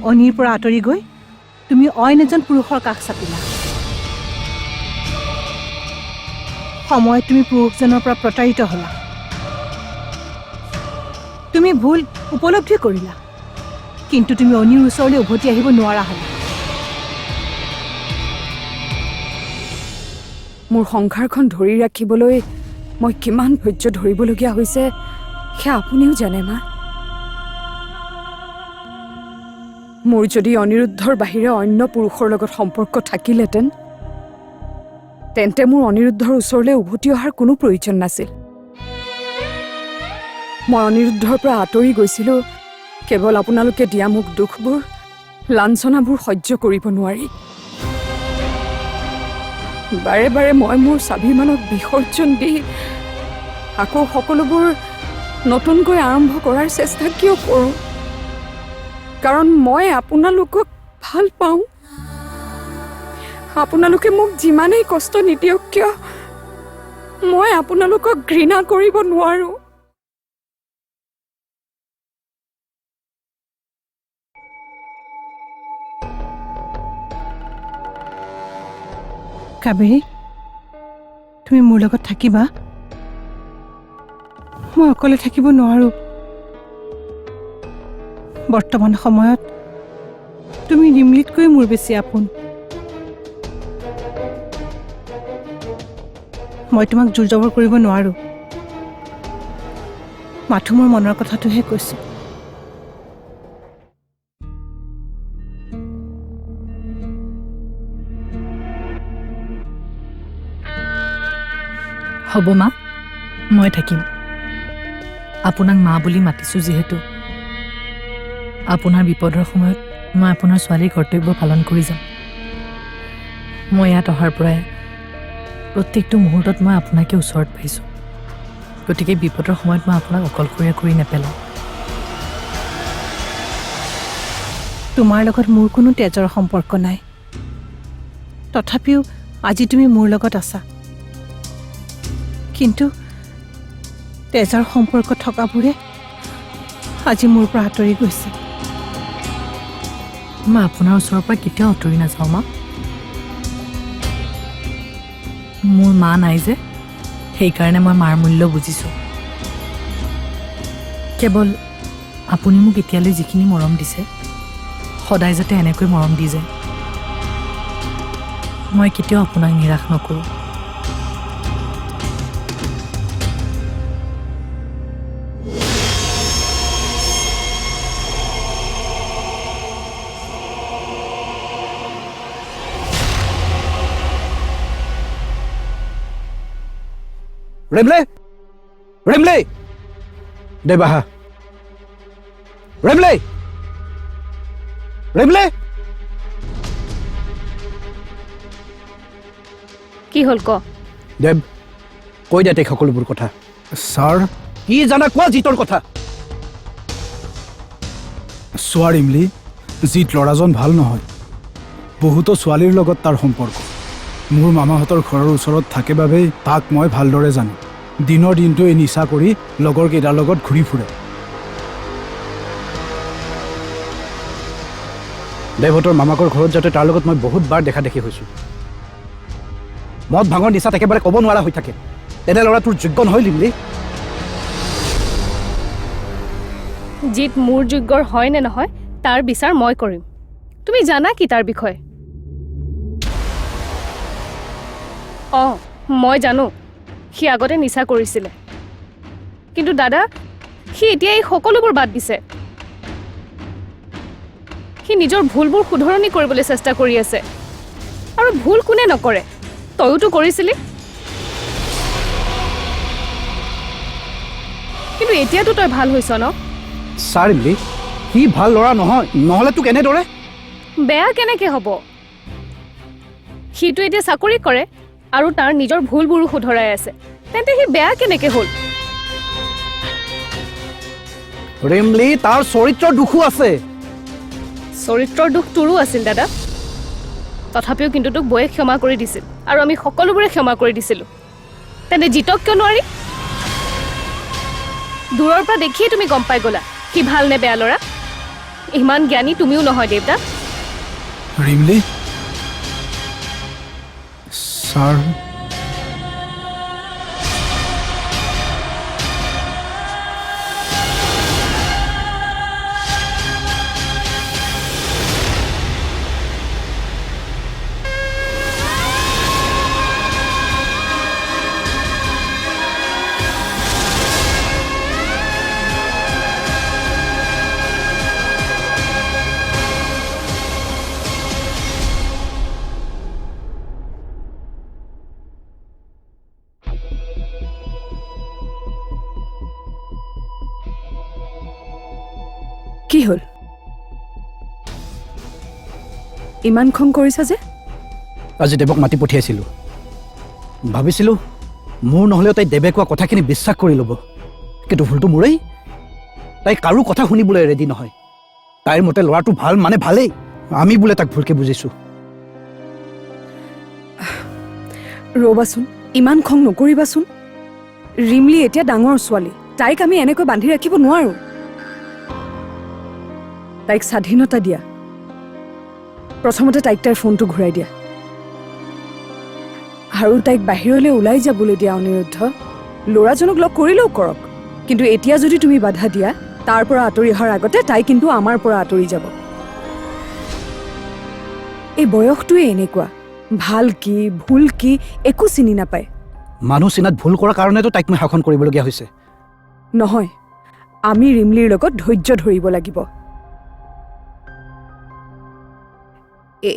অনিৰ পৰা আঁতৰি গৈ তুমি অইন এজন পুৰুষৰ কাষ চাপিলা। সময়ত তুমি পুৰুষজনৰ পৰা প্ৰতাৰিত হ'লা। তুমি ভুল উপলব্ধি কৰিলা, কিন্তু তুমি অনিৰ ওচৰলৈ উভতি আহিব নোৱাৰা হ'লা। মোৰ সংসাৰখন ধৰি ৰাখিবলৈ মই কিমান ধৈৰ্য ধৰিবলগীয়া হৈছে সেয়া আপুনিও জানে মা। মোৰ যদি অনিৰুদ্ধৰ বাহিৰে অন্য পুৰুষৰ লগত সম্পৰ্ক থাকিলহেঁতেন তেন্তে মোৰ অনিৰুদ্ধৰ ওচৰলৈ উভতি অহাৰ কোনো প্ৰয়োজন নাছিল। মই অনিৰুদ্ধৰ পৰা আঁতৰি গৈছিলোঁ কেৱল আপোনালোকে দিয়া মোক দুখবোৰ, লাঞ্ছনাবোৰ সহ্য কৰিব নোৱাৰি। বাৰে বাৰে মই মোৰ স্বাভিমানক বিসৰ্জন দি আকৌ সকলোবোৰ নতুনকৈ আৰম্ভ কৰাৰ চেষ্টা কিয় কৰোঁ? কাৰণ মই আপোনালোকক ভাল পাওঁ। আপোনালোকে মোক যিমানেই কষ্ট নিদিয়ক কিয় মই আপোনালোকক ঘৃণা কৰিব নোৱাৰোঁ। কাবেৰী, তুমি মোৰ লগত থাকিবা? মই অকলে থাকিব নোৱাৰো। বৰ্তমান সময়ত তুমি নিমলিতকৈ মোৰ বেছি আপোন। মই তোমাক জোৰ জবৰ কৰিব নোৱাৰো। মাথো মোৰ মনৰ কথাটোহে কৈছো। হ'ব মা, মই থাকিম। আপোনাক মা বুলি মাতিছোঁ যিহেতু আপোনাৰ বিপদৰ সময়ত মই আপোনাৰ ছোৱালীৰ কৰ্তব্য পালন কৰি যাম। মই ইয়াত অহাৰ পৰাই প্ৰত্যেকটো মুহূৰ্তত মই আপোনাকে ওচৰত পাইছোঁ। গতিকে বিপদৰ সময়ত মই আপোনাক অকলশৰীয়া কৰি নেপেলাওঁ। তোমাৰ লগত মোৰ কোনো তেজৰ সম্পৰ্ক নাই, তথাপিও আজি তুমি মোৰ লগত আছা। কিন্তু তেজৰ সম্পৰ্ক থকাবোৰে আজি মোৰ পৰা আঁতৰি গৈছে। মই আপোনাৰ ওচৰৰ পৰা কেতিয়াও আঁতৰি নাযাওঁ মা। মোৰ মা নাই যে, সেইকাৰণে মই মাৰ মূল্য বুজিছোঁ। কেৱল আপুনি মোক এতিয়ালৈ যিখিনি মৰম দিছে সদায় যাতে এনেকৈ মৰম দি যায়। মই কেতিয়াও আপোনাক নিৰাশ নকৰোঁ। ৰেমলে, ৰেমলে, দেবাহা, ৰেমলে, ৰেমলে। কি হ'ল ক? দেৱ, কৈ দে তাইক সকলোবোৰ কথা। ছাৰ, কি জানা কোৱা জিতৰ কথা। চোৱা ৰিমলি, জিত ল'ৰাজন ভাল নহয়। বহুতো ছোৱালীৰ লগত তাৰ সম্পৰ্ক। মোৰ মামাহঁতৰ ঘৰৰ ওচৰত থাকে বাবেই তাক মই ভালদৰে জানো। দিনৰ দিনটো এই নিচা কৰি লগৰ কেইটাৰ লগত ঘূৰি ফুৰে। দেৱহঁতৰ মামাকৰ ঘৰত যাতে তাৰ লগত মই বহুতবাৰ দেখা দেখি হৈছোঁ। মদ ভাঙৰ নিচাত একেবাৰে ক'ব নোৱাৰা হৈ থাকে। তেনে ল'ৰা তোৰ যোগ্য নহয় লিমলি। জিত মোৰ যোগ্যৰ হয় নে নহয় তাৰ বিচাৰ মই কৰিম। তুমি জানা কি তাৰ বিষয়ে? অঁ, মই জানো সি আগতে নিচা কৰিছিলে, কিন্তু দাদা সি এতিয়া এই সকলোবোৰ বাদ দিছে। সি নিজৰ ভুলবোৰ শুধৰণি কৰিবলৈ চেষ্টা কৰি আছে। আৰু ভুল কোনে নকৰে? তয়োতো কৰিছিলি। কিন্তু এতিয়াতো তই ভাল হৈছ ন? ছাৰ ৰিমলি, সি ভাল ল'ৰা নহয়, নহ'লে তোক এনেদৰে। বেয়া কেনেকে হ'ব? সিটো এতিয়া চাকৰি কৰে আৰু তাৰ নিজৰ ভুলবোৰো শুধৰাই আছে, তেন্তে সি বেয়া কেনেকে হ'ল? ৰিমলি, তাৰ চৰিত্ৰৰ দুখো আছে। চৰিত্ৰৰ দুখ তোৰো আছিল দাদা। তথাপিও কিন্তু তোক বৌয়ে ক্ষমা কৰি দিছিল আৰু আমি সকলোবোৰে ক্ষমা কৰি দিছিলোঁ। তেন্তে জিতক কিয় নোৱাৰি? দূৰৰ পৰা দেখিয়ে তুমি গম পাই গ'লা সি ভাল নে বেয়া ল'ৰা। ইমান জ্ঞানী তুমিও নহয় দেৱদা। ৰিমলি ছাৰ কি হ'ল? ইমান খং কৰিছা যে? আজি দেৱক মাতি পঠিয়াইছিলোঁ। ভাবিছিলোঁ মোৰ নহ'লেও তাই দেৱে কোৱা কথাখিনি বিশ্বাস কৰি ল'ব, কিন্তু ভুলটো মোৰেই। তাই কাৰো কথা শুনিবলৈ ৰেডি নহয়। তাইৰ মতে ল'ৰাটো ভাল মানে ভালেই, আমি বোলে তাক ভুলকৈ বুজিছোঁ। ৰ'বাচোন, ইমান খং নকৰিবাচোন। ৰিমলি এতিয়া ডাঙৰ ছোৱালী, তাইক আমি এনেকৈ বান্ধি ৰাখিব নোৱাৰোঁ। তাইক স্বাধীনতা দিয়া। প্ৰথমতে তাইক তাইৰ ফোনটো ঘূৰাই দিয়া আৰু তাইক বাহিৰলৈ ওলাই যাবলৈ দিয়া। অনিৰুদ্ধ, ল'ৰাজনক লগ কৰিলেও কৰক, কিন্তু এতিয়া যদি তুমি বাধা দিয়া, তাৰ পৰা আঁতৰি অহাৰ আগতে তাই কিন্তু আমাৰ পৰা আঁতৰি যাব। এই বয়সটোৱে এনেকুৱা, ভাল কি ভুল কি একো চিনি নাপায়। মানুহ চিনাত ভুল কৰাৰ কাৰণেতো তাইক মই শাসন কৰিবলগীয়া হৈছে। নহয়, আমি ৰিমলিৰ লগত ধৈৰ্য ধৰিব লাগিব।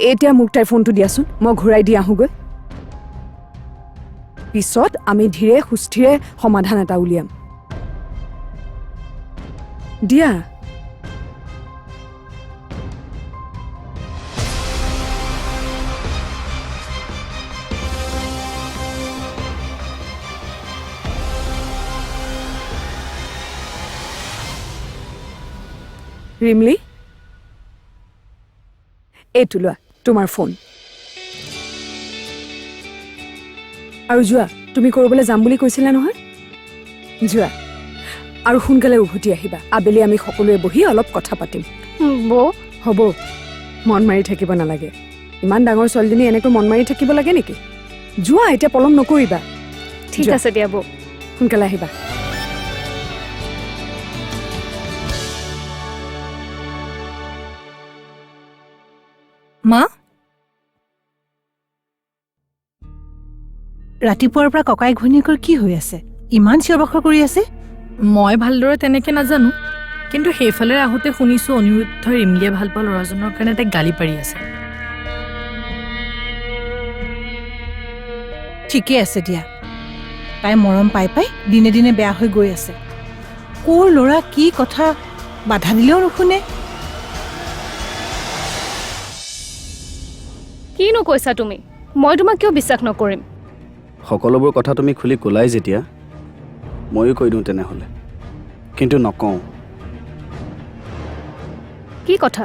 এতিয়া মোক তাইৰ ফোনটো দিয়াচোন, মই ঘূৰাই দি আহোঁগৈ। পিছত আমি ধীৰে সুস্থিৰে সমাধান এটা উলিয়াম। দিয়া। ৰিমলি, এইটো লোৱা তোমাৰ ফোন। আৰু যোৱা, তুমি ক'ৰবালৈ যাম বুলি কৈছিলা নহয়, যোৱা আৰু সোনকালে উভতি আহিবা। আবেলি আমি সকলোৱে বহি অলপ কথা পাতিম। বৌ, হ'ব, মন মাৰি থাকিব নালাগে। ইমান ডাঙৰ ছোৱালীজনী এনেকৈ মন মাৰি থাকিব লাগে নেকি? যোৱা, এতিয়া পলম নকৰিবা। ঠিক যোৱা। আছে দিয়া বৌ। সোনকালে আহিবা। মা, ৰাতিপুৱাৰ পৰা ককাই ঘৈণীয়েকৰ কি হৈ আছে? ইমান চিঞৰ বাখৰ কৰি আছে। মই ভালদৰে তেনেকৈ নাজানো, কিন্তু সেইফালে আহোঁতে শুনিছোঁ অনিৰুদ্ধ ৰিমলিয়ে ভাল পোৱা ল'ৰাজনৰ কাৰণে তাইক গালি পাৰি আছে। ঠিকে আছে দিয়া, তাই মৰম পাই পাই দিনে দিনে বেয়া হৈ গৈ আছে। ক'ৰ ল'ৰা কি কথা বাধা দিলেও নুশুনে। কিনো কৈছা তুমি? মই তোমাক কিয় বিশ্বাস নকৰিম? সকলোবোৰ কথা তুমি খুলি ক'লাই যেতিয়া, ময়ো কৈ দিওঁ তেনেহ'লে, কিন্তু নকওঁ। কি কথা?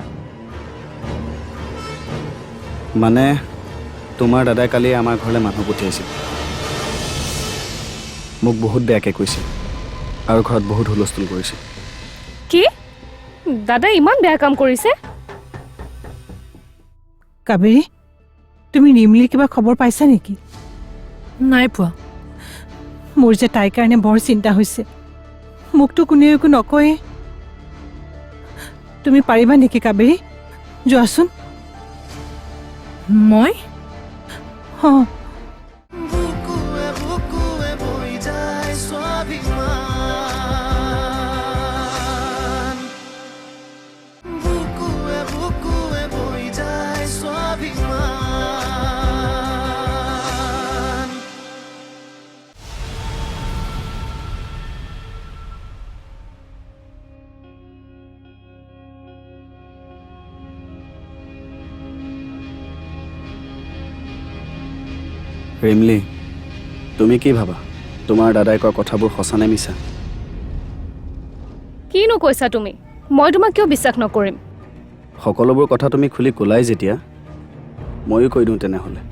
মানে তোমাৰ দাদাই কালি আমাৰ ঘৰলৈ মানুহ পঠিয়াইছিল। মোক বহুত বেয়াকৈ কৈছিল আৰু ঘৰত বহুত হুলস্থুল কৰিছিল। কি? দাদাই ইমান বেয়া কাম কৰিছে? কাবেৰী, তুমি ৰিমলিৰ কিবা খবৰ পাইছা নেকি? নাই পোৱা। মোৰ যে তাইৰ কাৰণে বৰ চিন্তা হৈছে। মোকতো কোনেও একো নকয়ে। তুমি পাৰিবা নেকি কাবেৰী? যোৱাচোন। মই অঁ, ৰিমলি, তুমি কি ভাবা? তোমাৰ দাদাই কোৱা কথাবোৰ সঁচা নে মিছা? কিনো কৈছা তুমি? মই তোমাক কিয় বিশ্বাস নকৰিম? সকলোবোৰ কথা তুমি খুলি ক'লাই যেতিয়া, ময়ো কৈ দিওঁ তেনেহ'লে,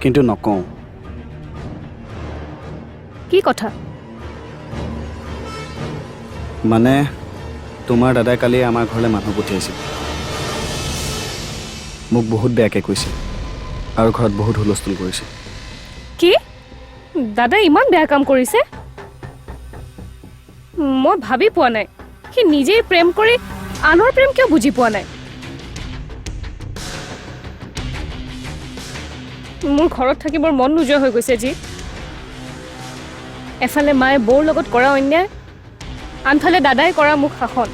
কিন্তু নকওঁ। কি কথা? মানে তোমাৰ দাদাই কালি আমাৰ ঘৰলৈ মানুহ পঠিয়াইছিল মোক বহুত বেয়াকৈ কৈছে আৰু ঘৰত বহুত হুলস্থুল কৰিছে কি দাদাই ইমান বেয়া কাম কৰিছে মই ভাবি পোৱা নাই সি নিজেই প্ৰেম কৰি আনৰ প্ৰেম কিয় বুজি পোৱা নাই মোৰ ঘৰত থাকি মোৰ মন নোযোৱা হৈ গৈছে জি এফালে মায়ে বৌৰ লগত কৰা অন্যায় আনফালে দাদাই কৰা মোক শাসন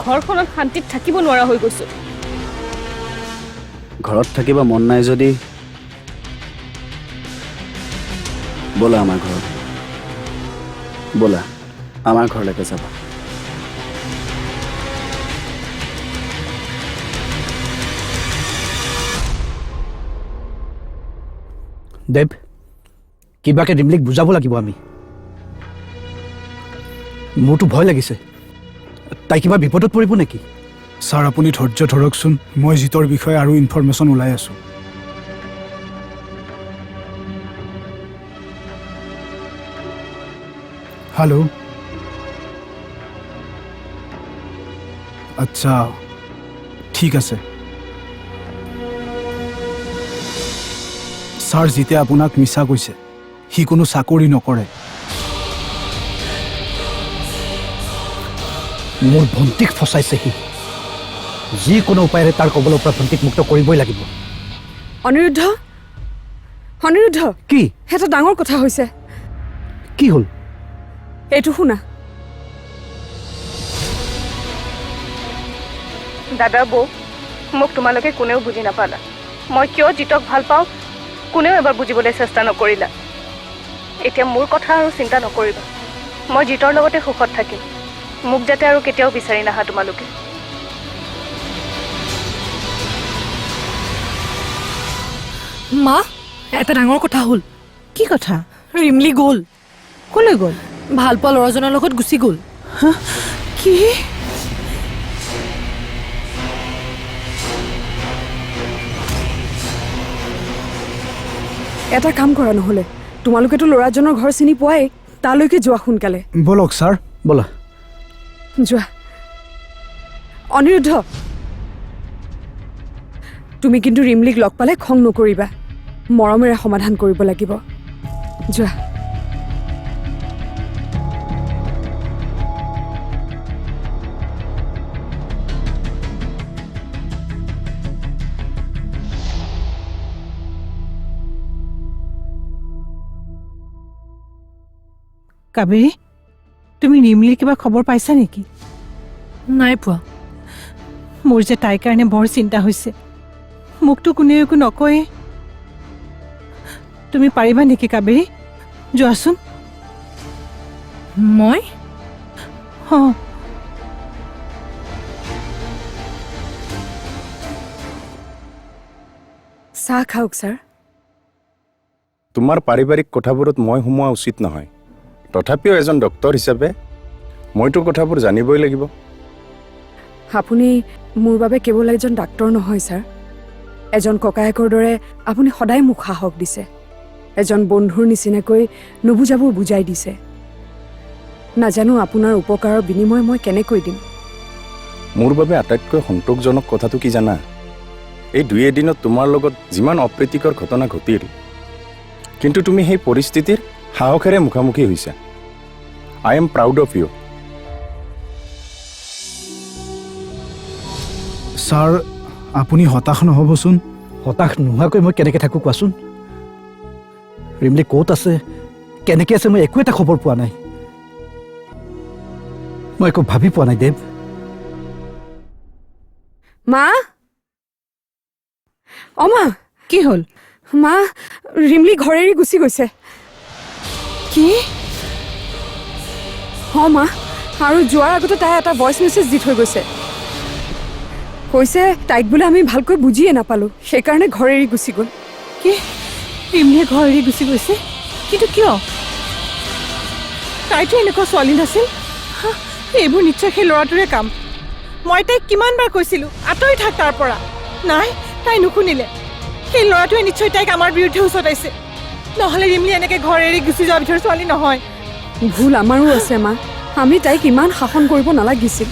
ঘৰখনত শান্তিত থাকিব নোৱাৰা হৈ গৈছো ঘৰত থাকিব মন নাই যদি ব'লা আমাৰ ঘৰত ব'লা আমাৰ ঘৰলৈকে যাবা দেৱ কিবাকে ৰিমলিক বুজাব লাগিব আমি মোৰতো ভয় লাগিছে তাই কিবা বিপদত পৰিব নেকি ছাৰ আপুনি ধৈৰ্য ধৰকচোন মই জিতৰ বিষয়ে আৰু ইনফৰমেশ্যন ওলাই আছোঁ হেল্ল' আচ্ছা ঠিক আছে ছাৰ জিতে আপোনাক মিছা কৈছে সি কোনো চাকৰি নকৰে মোৰ ভণ্টিক ফচাইছে সি যিকোনো উপায়েৰে তাৰ কবলৰ পৰা ভণ্টিক মুক্ত কৰিবই লাগিব অনিৰুদ্ধ অনিৰুদ্ধ কি এটা ডাঙৰ কথা হৈছে কি হ'ল এইটো শুনা দাদা বৌ মোক তোমালোকে কোনেও বুজি নাপালা মই কিয় জিতক ভাল পাওঁ কোনেও এবাৰ বুজিবলৈ চেষ্টা নকৰিলা এতিয়া মোৰ কথা আৰু চিন্তা নকৰিবা মই জিতৰ লগতে সুখত থাকিম মোক যাতে আৰু কেতিয়াও বিচাৰি নাহা তোমালোকে মা এটা ডাঙৰ কথা হ'ল কি কথা ৰিমলি গ'ল ক'লৈ গ'ল ভাল পোৱা ল'ৰাজনৰ লগত গুচি গ'ল কি এটা কাম কৰা নহ'লে তোমালোকেতো ল'ৰাজনৰ ঘৰ চিনি পোৱাই তালৈকে যোৱা সোনকালে ব'লক ছাৰ ব'লা যোৱা অনিৰুদ্ধ তুমি কিন্তু ৰিমলিক লগ পালে খং নকৰিবা মৰমেৰে সমাধান কৰিব লাগিব যোৱা কাবেৰী তুমি ৰিমলিৰ কিবা খবৰ পাইছা নেকি নাই পোৱা মোৰ যে তাইৰ কাৰণে বৰ চিন্তা হৈছে মোকতো কোনেও একো নকয়ে তুমি পাৰিবা নেকি কাবেৰী যোৱাচোন মই অঁ চাহ খাওক ছাৰ তোমাৰ পাৰিবাৰিক কথাবোৰত মই সোমোৱা উচিত নহয় তথাপিও এজন ডক্তৰ হিচাপে মইতো কথাবোৰ জানিবই লাগিব আপুনি মোৰ বাবে কেৱল এজন ডাক্তৰ নহয় ছাৰ এজন ককায়েকৰ দৰে আপুনি সদায় মোক সাহস দিছে এজন বন্ধুৰ নিচিনাকৈ নুবুজাবোৰ বুজাই দিছে নাজানো আপোনাৰ উপকাৰৰ বিনিময় মই কেনেকৈ দিম মোৰ বাবে আটাইতকৈ সন্তোষজনক কথাটো কি জানা এই দুই এদিনত তোমাৰ লগত যিমান অপ্ৰীতিকৰ ঘটনা ঘটিল কিন্তু তুমি সেই পৰিস্থিতিৰ সাহসেৰে মুখামুখি হৈছা I am proud of you sir আপুনি হতাশ নহ'বচোন হতাশ নোহোৱাকৈ মই কেনেকৈ থাকোঁ কোৱাচোন ৰিমলি ক'ত আছে কেনেকৈ আছে মই একো এটা খবৰ পোৱা নাই মই একো ভাবি পোৱা নাই দেৱ মা অ মা কি হ'ল মা ৰিমলি ঘৰ এৰি গুচি গৈছে কি অঁ মা আৰু যোৱাৰ আগতে তাই এটা ভইচ মেছেজ দি থৈ গৈছে কৈছে তাইক বোলে আমি ভালকৈ বুজিয়ে নাপালোঁ সেইকাৰণে ঘৰ এৰি গুচি গ'ল কি ৰিমলিয়ে ঘৰ এৰি গুচি গৈছে কিন্তু কিয় তাইতো এনেকুৱা ছোৱালী নাছিল হা, এইবোৰ নিশ্চয় সেই ল'ৰাটোৰে কাম মই তাইক কিমানবাৰ কৈছিলোঁ আঁতৰি থাক তাৰ পৰা নাই তাই নুশুনিলে সেই ল'ৰাটোৱে নিশ্চয় তাইক আমাৰ বিৰুদ্ধে উচতাইছে নহ'লে ৰিমলি এনেকৈ ঘৰ এৰি গুচি যোৱাৰ ভিতৰত ছোৱালী নহয় ভুল আমাৰো আছে মা আমি তাইক ইমান শাসন কৰিব নালাগিছিল।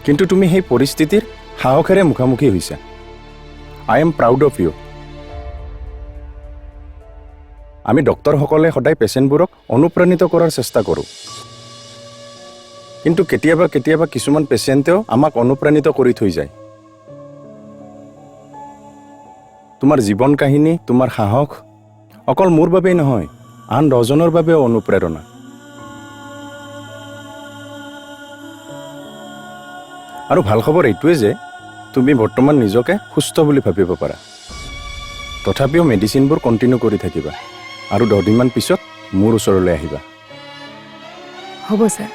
কিন্তু তুমি সেই পৰিস্থিতিৰ সাহসেৰে মুখামুখি হৈছা। I am proud of you. আমি ডক্তৰসকলে সদায় পেচেণ্টবোৰক অনুপ্ৰাণিত কৰাৰ চেষ্টা কৰোঁ, কিন্তু কেতিয়াবা কেতিয়াবা কিছুমান পেচেণ্টেও আমাক অনুপ্ৰাণিত কৰি থৈ যায়। তোমাৰ জীৱন কাহিনী, তোমাৰ সাহস অকল মোৰ বাবেই নহয়, আন 10জনৰ বাবেও অনুপ্ৰেৰণা। আৰু ভাল খবৰ এইটোৱে যে তুমি বৰ্তমান নিজকে সুস্থ বুলি ভাবিব পাৰা। তথাপিও মেডিচিনবোৰ কণ্টিনিউ কৰি থাকিবা আৰু 10 দিনমান পিছত মোৰ ওচৰলৈ আহিবা। হ'ব ছাৰ।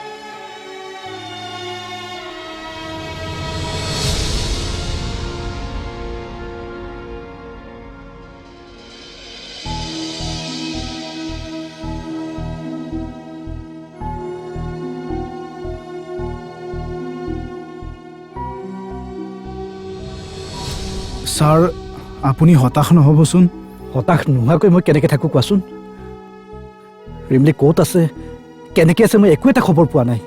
ছাৰ, আপুনি হতাশ নহ'বচোন। হতাশ নোহোৱাকৈ মই কেনেকৈ থাকোঁ কোৱাচোন? ৰিমলি ক'ত আছে, কেনেকৈ আছে, মই একো এটা খবৰ পোৱা নাই।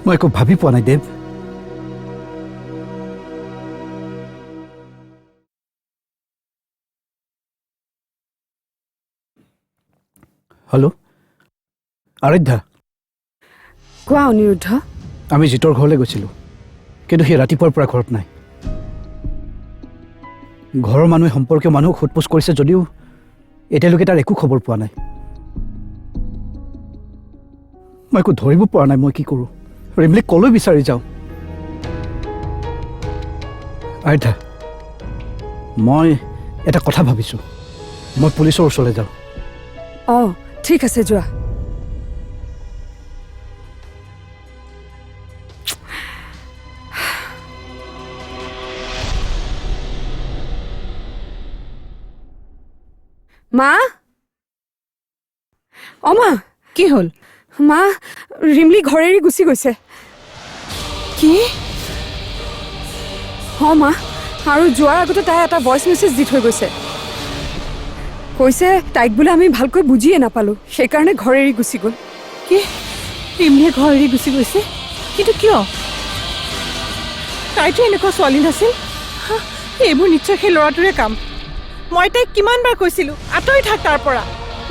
মই একো ভাবি পোৱা নাই দেৱ। হেল্ল', আৰাধ্যা, কোৱা অনিৰুদ্ধ। আমি জিতৰ ঘৰলৈ গৈছিলোঁ, কিন্তু সেই ৰাতিপুৱাৰ পৰা ঘৰত নাই। ঘৰৰ মানুহে সম্পৰ্কীয় মানুহক সোধপোছ কৰিছে যদিও এতিয়ালৈকে তাৰ একো খবৰ পোৱা নাই। মই একো ধৰিব পৰা নাই মই কি কৰোঁ। ৰিমলিক ক'লৈ বিচাৰি যাওঁ? আইতা, মই এটা কথা ভাবিছোঁ, মই পুলিচৰ ওচৰলৈ যাওঁ। অঁ ঠিক আছে, যোৱা। মা, অঁ মা, কি হ'ল? মা, ৰিমলি ঘৰ এৰি গুচি গৈছে। কি? অঁ মা, আৰু যোৱাৰ আগতে তাই এটা ভইচ মেছেজ দি থৈ গৈছে। কৈছে তাইক বোলে আমি ভালকৈ বুজিয়ে নাপালোঁ, সেইকাৰণে ঘৰ এৰি গুচি গ'ল। কি? ৰিমলিয়ে ঘৰ এৰি গুচি গৈছে? কিন্তু কিয়? তাইতো এনেকুৱা ছোৱালী নাছিল। হা, এইবোৰ নিশ্চয় সেই ল'ৰাটোৰে কাম। মই তাইক কিমানবাৰ কৈছিলোঁ আঁতৰি থাক তাৰ পৰা।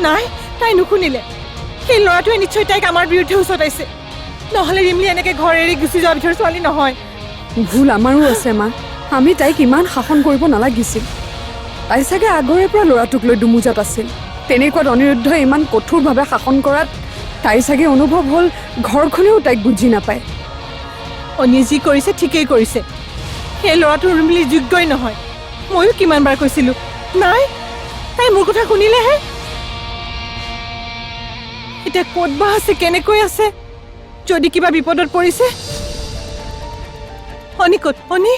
নাই, তাই নুশুনিলে। সেই ল'ৰাটোৱে নিশ্চয় তাইক আমাৰ বিৰুদ্ধে উচতাইছে। নহ'লে ৰিমলি এনেকৈ ঘৰ এৰি গুচি যোৱাৰ ভিতৰত ছোৱালী নহয়। ভুল আমাৰো আছে মা, আমি তাইক ইমান শাসন কৰিব নালাগিছিল। তাই চাগে আগৰে পৰা ল'ৰাটোক লৈ দুমোজাত আছিল। তেনেকুৱাত অনিৰুদ্ধই ইমান কঠোৰভাৱে শাসন কৰাত তাইৰ চাগে অনুভৱ হ'ল ঘৰখনেও তাইক বুজি নাপায়। অনিয়ে যি কৰিছে ঠিকেই কৰিছে। সেই ল'ৰাটো ৰিমলিৰ যোগ্যই নহয়। ময়ো কিমানবাৰ কৈছিলোঁ। নাই, তাই মোৰ কথা শুনিলেহে। এতিয়া ক'ত বা আছে, কেনেকৈ আছে, যদি কিবা বিপদত পৰিছে। অনি ক'ত? অনি,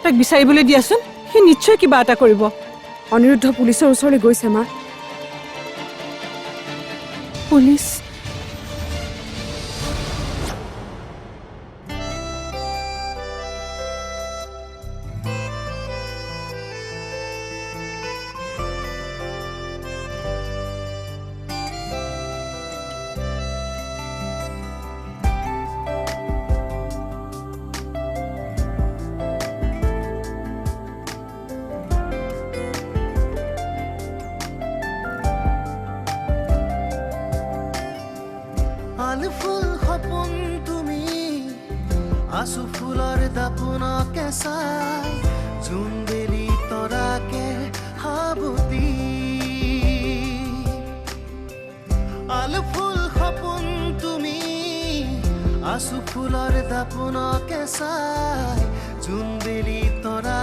তাক বিচাৰিবলৈ দিয়াচোন, সি নিশ্চয় কিবা এটা কৰিব। অনিৰুদ্ধ পুলিচৰ ওচৰলৈ গৈছে মা। পুলিচ? ফুল সপোন তুমি আছো ফুলৰ দাপোনকে চাই জোনবেলি তৰাকে হাবুতি আলু ফুল সপোন তুমি আছো ফুলৰ দাপোনকে চাই জোনবেলি তৰা